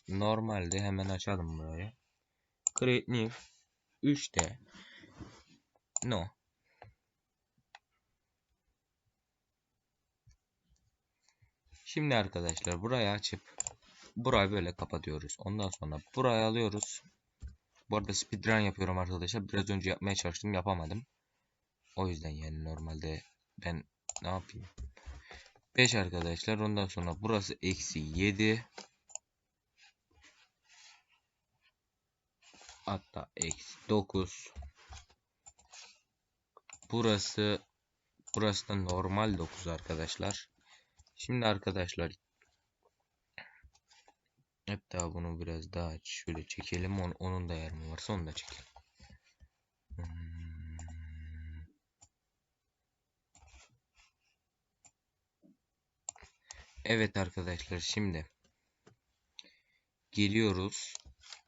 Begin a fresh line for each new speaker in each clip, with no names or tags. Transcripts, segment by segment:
normalde hemen açalım burayı. Create new 3D no. Şimdi arkadaşlar burayı açıp burayı böyle kapatıyoruz. Ondan sonra burayı alıyoruz. Bu arada speedrun yapıyorum arkadaşlar. Biraz önce yapmaya çalıştım, yapamadım. O yüzden yani normalde ben ne yapayım? 5 arkadaşlar. Ondan sonra burası eksi 7. Hatta eksi 9. Burası da normal 9 arkadaşlar. Şimdi arkadaşlar hatta bunu biraz daha şöyle çekelim. Onun da yer mi varsa onu da çekelim. Evet arkadaşlar, şimdi geliyoruz.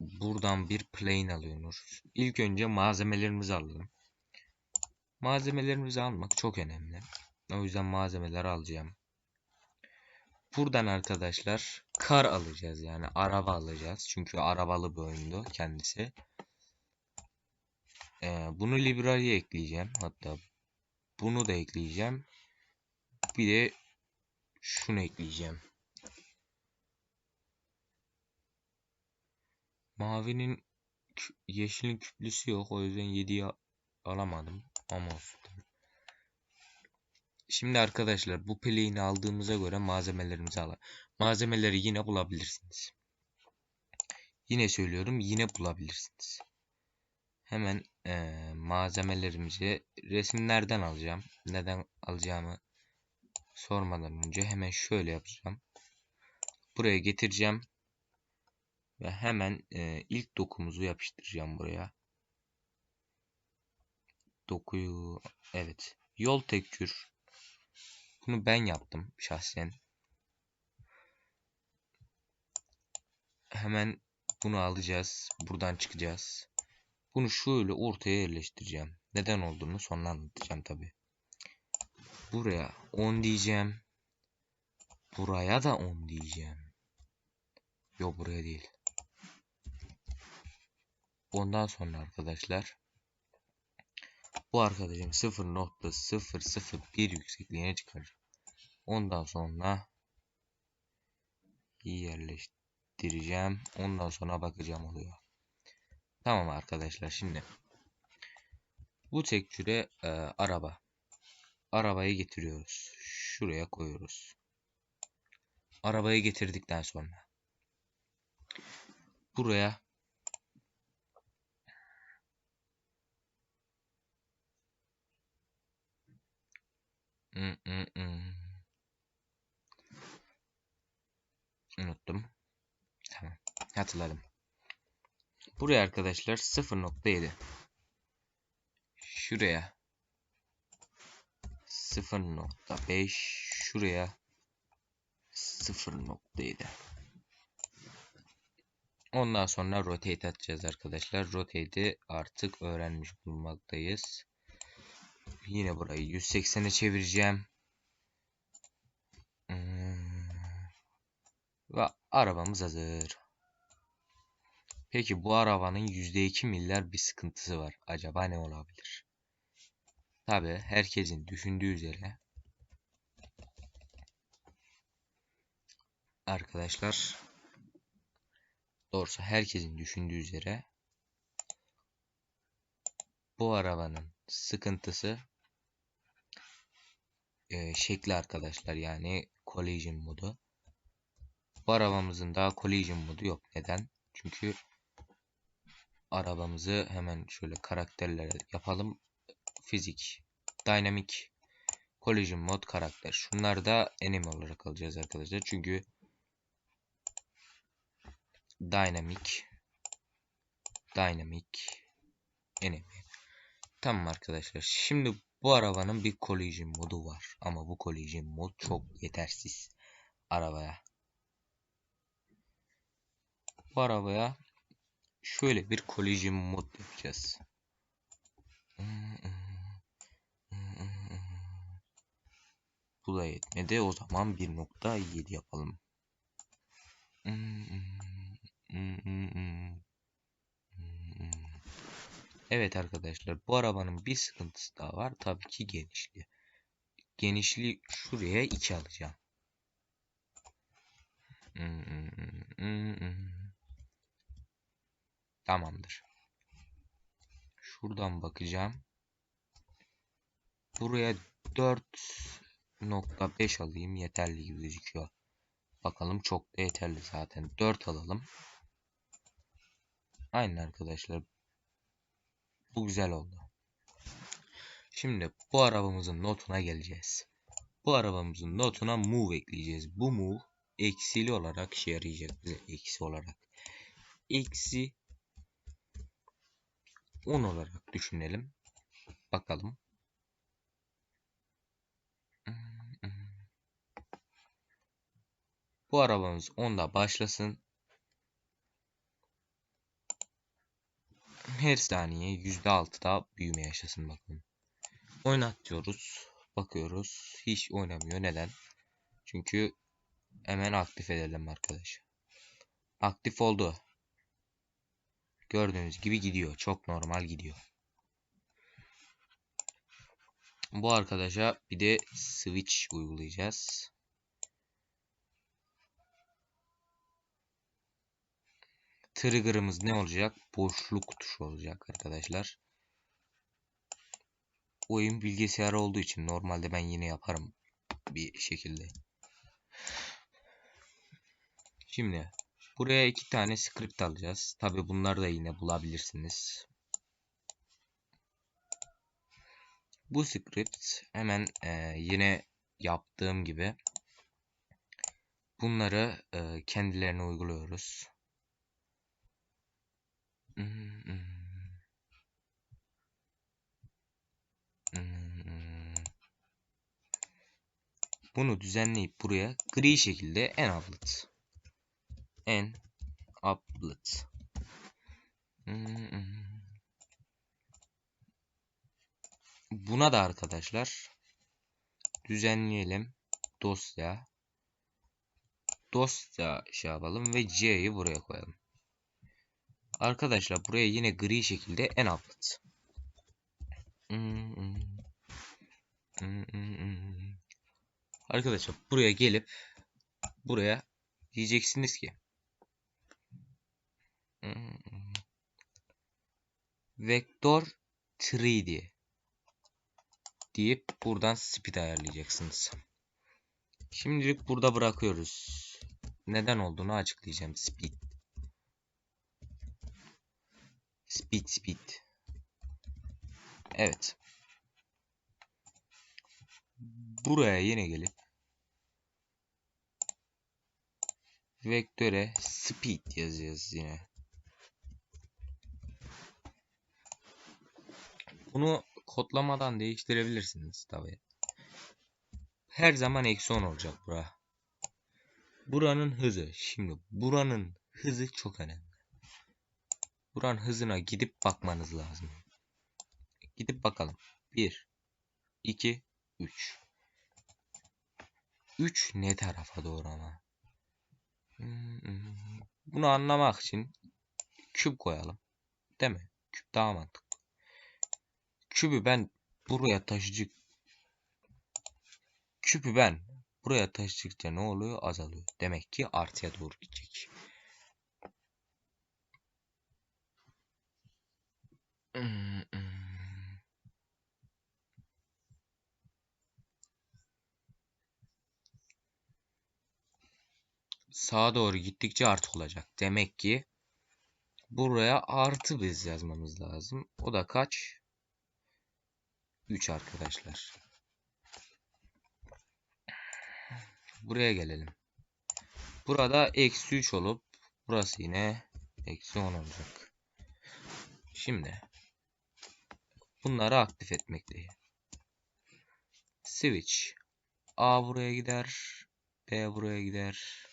Buradan bir plane alıyoruz. İlk önce malzemelerimizi alalım. Malzemelerimizi almak çok önemli. O yüzden malzemeleri alacağım. Buradan arkadaşlar kar alacağız, yani araba alacağız. Çünkü arabalı bir oyundu kendisi. Bunu library'e ekleyeceğim. Hatta bunu da ekleyeceğim. Bir de şunu ekleyeceğim. Mavinin yeşilin küplüsü yok. O yüzden 7'yi alamadım. Ama olsun. Şimdi arkadaşlar bu plane'i aldığımıza göre malzemelerimizi alalım. Malzemeleri yine bulabilirsiniz. Yine söylüyorum, yine bulabilirsiniz. Hemen malzemelerimizi resimlerden alacağım. Neden alacağımı sormadan önce hemen şöyle yapacağım. Buraya getireceğim. Ve hemen ilk dokumuzu yapıştıracağım buraya. Dokuyu, evet. Yol tekçür. Bunu ben yaptım şahsen. Hemen bunu alacağız. Buradan çıkacağız. Bunu şöyle ortaya yerleştireceğim. Neden olduğunu sonra anlatacağım tabi. Buraya 10 diyeceğim. Buraya da 10 diyeceğim. Yok, buraya değil. Ondan sonra arkadaşlar bu arkadaşım 0.001 yüksekliğine çıkar. Ondan sonra yerleştireceğim. Ondan sonra bakacağım oluyor. Tamam arkadaşlar, şimdi bu tekstüre araba. Arabayı getiriyoruz. Şuraya koyuyoruz. Arabayı getirdikten sonra buraya unuttum. Tamam, hatırladım. Buraya arkadaşlar 0.7. Şuraya 0.5. Şuraya 0.7. Ondan sonra rotate atacağız arkadaşlar. Rotate'i artık öğrenmiş bulunmaktayız. Yine burayı 180'e çevireceğim. Ve arabamız hazır. Peki bu arabanın %2 milyar bir sıkıntısı var. Acaba ne olabilir? Tabi herkesin düşündüğü üzere arkadaşlar, doğrusu herkesin düşündüğü üzere bu arabanın sıkıntısı şekli arkadaşlar, yani collision modu. Bu arabamızın daha collision modu yok. Neden? Çünkü arabamızı hemen şöyle karakterlere yapalım. Fizik, dynamic, collision mod, karakter. Şunlar da enemy olarak alacağız arkadaşlar. Çünkü dynamic, enemy. Tamam arkadaşlar. Şimdi bu arabanın bir collision modu var. Ama bu collision mod çok yetersiz arabaya. Bu arabaya şöyle bir collision mod yapacağız. Bu da yetmedi. O zaman 1.7 yapalım. Evet arkadaşlar, bu arabanın bir sıkıntısı daha var. Tabii ki genişliği. Genişliği şuraya 2 alacağım. Tamamdır. Şuradan bakacağım. Buraya 4.5 alayım, yeterli gibi gözüküyor. Bakalım, çok da yeterli zaten. 4 alalım. Aynen arkadaşlar. Bu güzel oldu. Şimdi bu arabamızın notuna geleceğiz. Bu arabamızın notuna move ekleyeceğiz. Bu move eksili olarak işe yarayacak bize. Eksi olarak. Eksi 10 olarak düşünelim. Bakalım. Bu arabamız 10'da başlasın. Her saniye %6'da büyüme yaşasın bakalım. Oynat diyoruz. Bakıyoruz. Hiç oynamıyor. Neden? Çünkü hemen aktif edelim arkadaş. Aktif oldu. Gördüğünüz gibi gidiyor. Çok normal gidiyor. Bu arkadaşa bir de switch uygulayacağız. Trigger'ımız ne olacak? Boşluk tuşu olacak arkadaşlar. Oyun bilgisayarı olduğu için normalde ben yine yaparım bir şekilde. Şimdi buraya 2 tane script alacağız. Tabi bunları da yine bulabilirsiniz. Bu script hemen yine yaptığım gibi bunları kendilerine uyguluyoruz. Bunu düzenleyip buraya gri şekilde enablet. Enablet. Buna da arkadaşlar düzenleyelim. Dosya şey yapalım ve C'yi buraya koyalım. Arkadaşlar buraya yine gri şekilde enablet. Arkadaşlar buraya gelip buraya diyeceksiniz ki vektör 3D deyip buradan speed ayarlayacaksınız. Şimdilik burada bırakıyoruz. Neden olduğunu açıklayacağım. Speed. Evet. Buraya yine gelip vektöre speed yazacağız yine. Bunu kodlamadan değiştirebilirsiniz tabi. Her zaman eksi 10 olacak bura. Buranın hızı. Şimdi buranın hızı çok önemli. Buranın hızına gidip bakmanız lazım. Gidip bakalım. 1, 2, 3. 3 ne tarafa doğru ama? Bunu anlamak için küp koyalım. Değil mi? Küp daha mantıklı. Küpü ben buraya taşıdıkça ne oluyor? Azalıyor. Demek ki artıya doğru gidecek. Sağa doğru gittikçe artı olacak. Demek ki buraya artı biz yazmamız lazım. O da kaç? 3 arkadaşlar. Buraya gelelim. Burada eksi 3 olup burası yine eksi 10 olacak. Şimdi bunları aktif etmekteyim. Switch. A buraya gider. B buraya gider.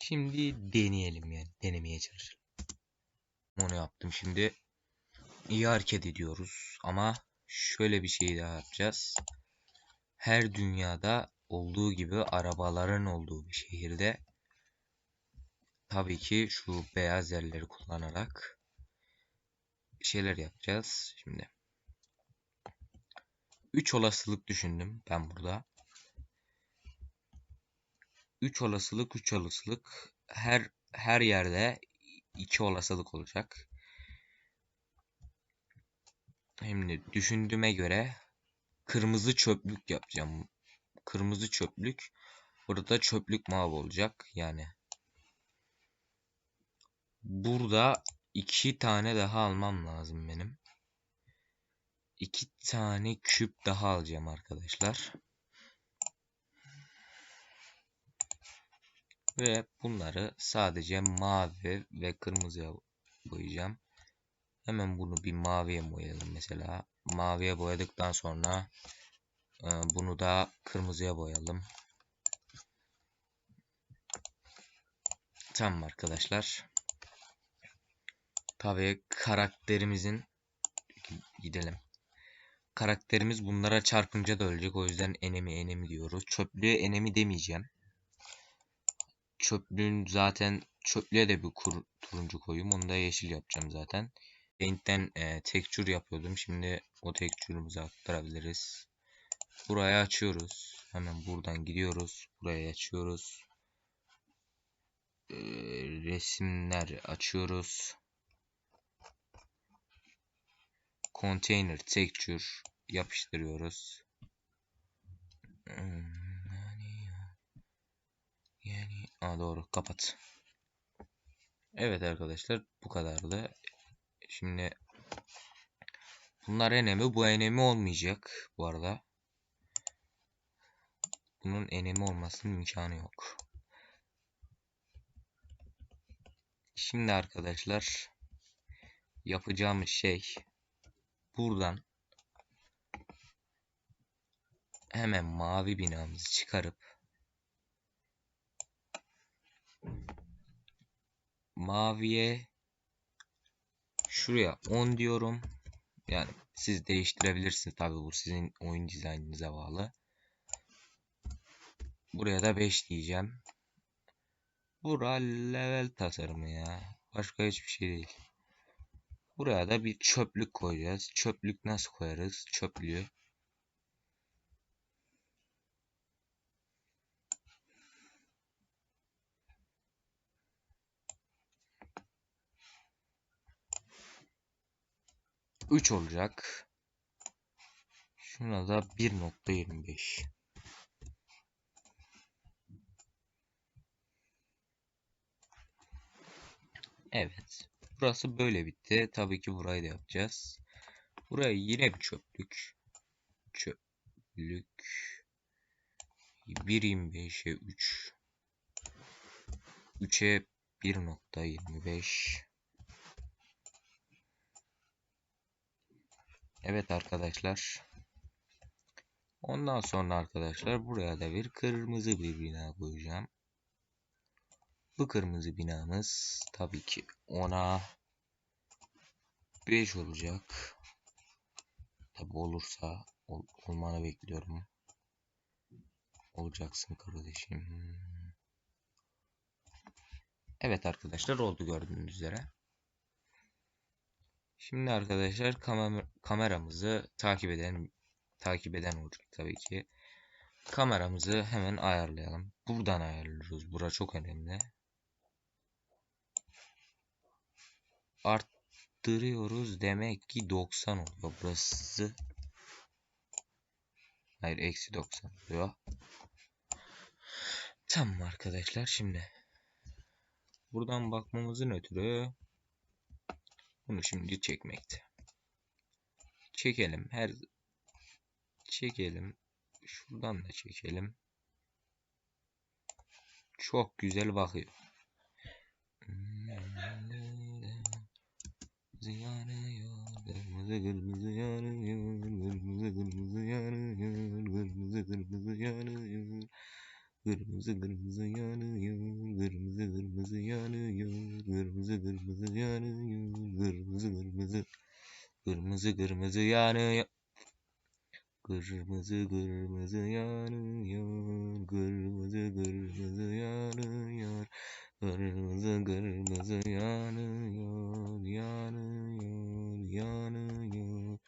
Şimdi deneyelim yani. Denemeye çalışalım. Onu yaptım şimdi. iyi hareket ediyoruz ama şöyle bir şey daha yapacağız. Her dünyada olduğu gibi arabaların olduğu bir şehirde tabii ki şu beyaz yerleri kullanarak şeyler yapacağız. Şimdi 3 olasılık düşündüm ben burada. 3 olasılık, 3 olasılık. Her yerde 2 olasılık olacak. Şimdi düşündüğüme göre kırmızı çöplük yapacağım. Kırmızı çöplük. Burada çöplük mavi olacak. Yani burada 2 tane daha almam lazım benim. 2 tane küp daha alacağım arkadaşlar. Ve bunları sadece mavi ve kırmızıya boyayacağım. Hemen bunu bir maviye boyayalım mesela. Maviye boyadıktan sonra bunu da kırmızıya boyayalım. Tamam arkadaşlar. Tabii karakterimizin gidelim. Karakterimiz bunlara çarpınca da ölecek. O yüzden enemi diyoruz. Çöplüğe enemi demeyeceğim. Çöplüğün zaten çöplüğe de bir turuncu koyayım. Onu da yeşil yapacağım zaten. Paint'ten texture yapıyordum. Şimdi o texture'ımızı aktarabiliriz. Burayı açıyoruz. Hemen buradan gidiyoruz. Burayı açıyoruz. Resimler açıyoruz. Container texture yapıştırıyoruz. Doğru, kapat. Evet arkadaşlar, bu kadardı. Şimdi bunlar enemi, bu enemi olmayacak bu arada. Bunun enemi olmasının imkanı yok. Şimdi arkadaşlar yapacağımız şey buradan hemen mavi binamızı çıkarıp maviye şuraya 10 diyorum. Yani siz değiştirebilirsiniz. Tabii bu sizin oyun dizaynınıza bağlı. Buraya da 5 diyeceğim. Bura level tasarımı ya. Başka hiçbir şey değil. Buraya da bir çöplük koyacağız. Çöplük nasıl koyarız? Çöplüğü. Üç olacak. Şuna da 1.25. Evet. Burası böyle bitti. Tabii ki burayı da yapacağız. Buraya yine bir çöplük. Çöplük. 1.25'e 3. 3'e 1.25. Evet arkadaşlar. Ondan sonra arkadaşlar buraya da bir kırmızı bir bina koyacağım. Bu kırmızı binamız tabii ki ona 5 olacak. Tabi olursa olmanı bekliyorum. Olacaksın kardeşim. Evet arkadaşlar, oldu gördüğünüz üzere. Şimdi arkadaşlar kameramızı takip eden olacak tabii ki. Kameramızı hemen ayarlayalım. Buradan ayarlıyoruz. Bura çok önemli. Arttırıyoruz. Demek ki 90 oluyor burası. Hayır, eksi 90 oluyor. Tamam arkadaşlar, şimdi buradan bakmamızın ötürü bunu şimdi çekmekte. Çekelim. Çekelim. Şuradan da çekelim. Çok güzel bakıyor. Kırmızı kırmızı yanıyor, kırmızı kırmızı yanıyor, kırmızı kırmızı yanıyor, kırmızı kırmızı yanıyor, kırmızı kırmızı yanıyor, kırmızı kırmızı yanıyor, kırmızı kırmızı. Kırmızı kırmızı yanıyor. Kırmızı kırmızı yanıyor. Kırmızı kırmızı yanıyor. Kırmızı kırmızı yanıyor. Yanıyor. Yanıyor.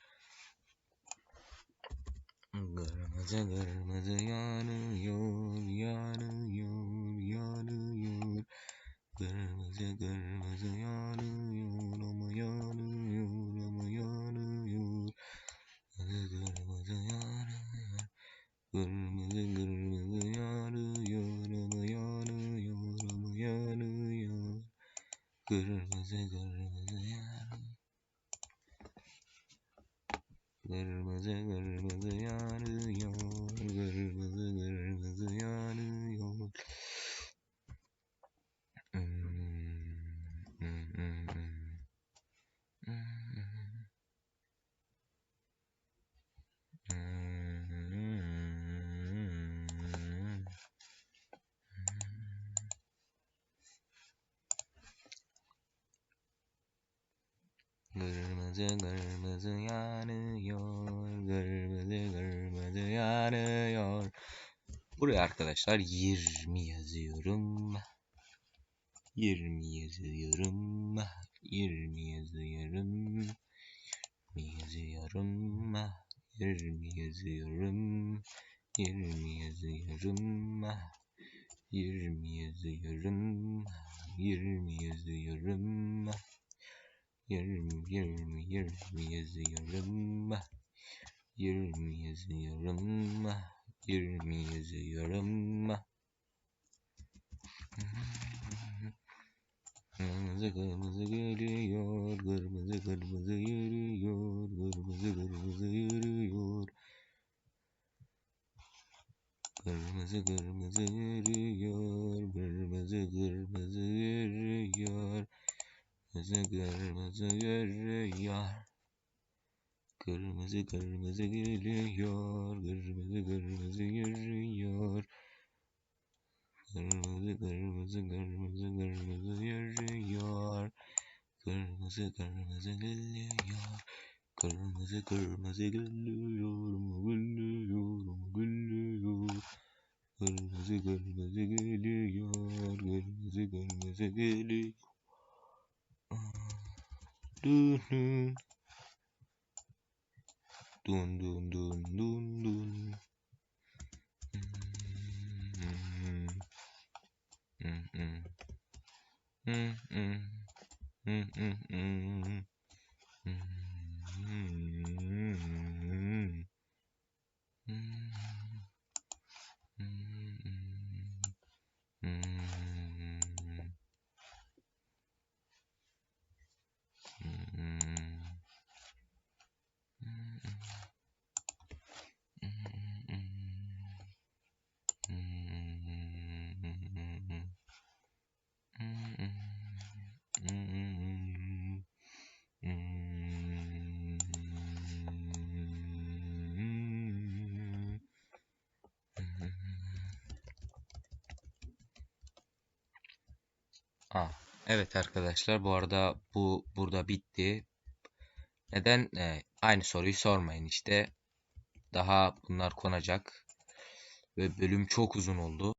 Kırmızı kırmızı yanıyor. Yanıyor. Yanıyor. Kırmızı kırmızı yanıyor. Ama yanıyor. Ama yanıyor. Kırmızı yanıyor. Kırmızı kırmızı yanıyor. Ama yanıyor. Ama yanıyor. Kırmızı kırmızı yanıyor. Kırmızı kırmızı yanıyor. Kırmızı kırmızı yanıyor. Kırmızı kırmızı yanıyor. Kırmızı kırmızı yanıyor. Buraya arkadaşlar 20 yazıyorum. 20 yazıyorum. 20 yazıyorum. 20 yazıyorum. 20 yazıyorum. 20 yazıyorum. 20 yazıyorum. 20 yazıyorum. 20 yazıyorum. 20 yazıyorum. 20 yazıyorum. Kırmızı kırmızı geliyor. Kırmızı kırmızı yürüyor. Kırmızı kırmızı yürüyor. Kırmızı kırmızı yürüyor. Kırmızı kırmızı yürüyor. Kırmızı kırmızı yürüyor. Kırmızı kırmızı geliyor. Kırmızı kırmızı yürüyor. Kırmızı kırmızı kırmızı kırmızı yürüyor. Kırmızı kırmızı geliyor. Kırmızı kırmızı geliyor. Geliyor. Geliyor. Kırmızı kırmızı geliyor. Kırmızı kırmızı geliyor. Dun dun. Dun dun dun dun dun. Evet arkadaşlar, bu arada bu burada bitti. Neden? Aynı soruyu sormayın işte. Daha bunlar konacak. Ve bölüm çok uzun oldu.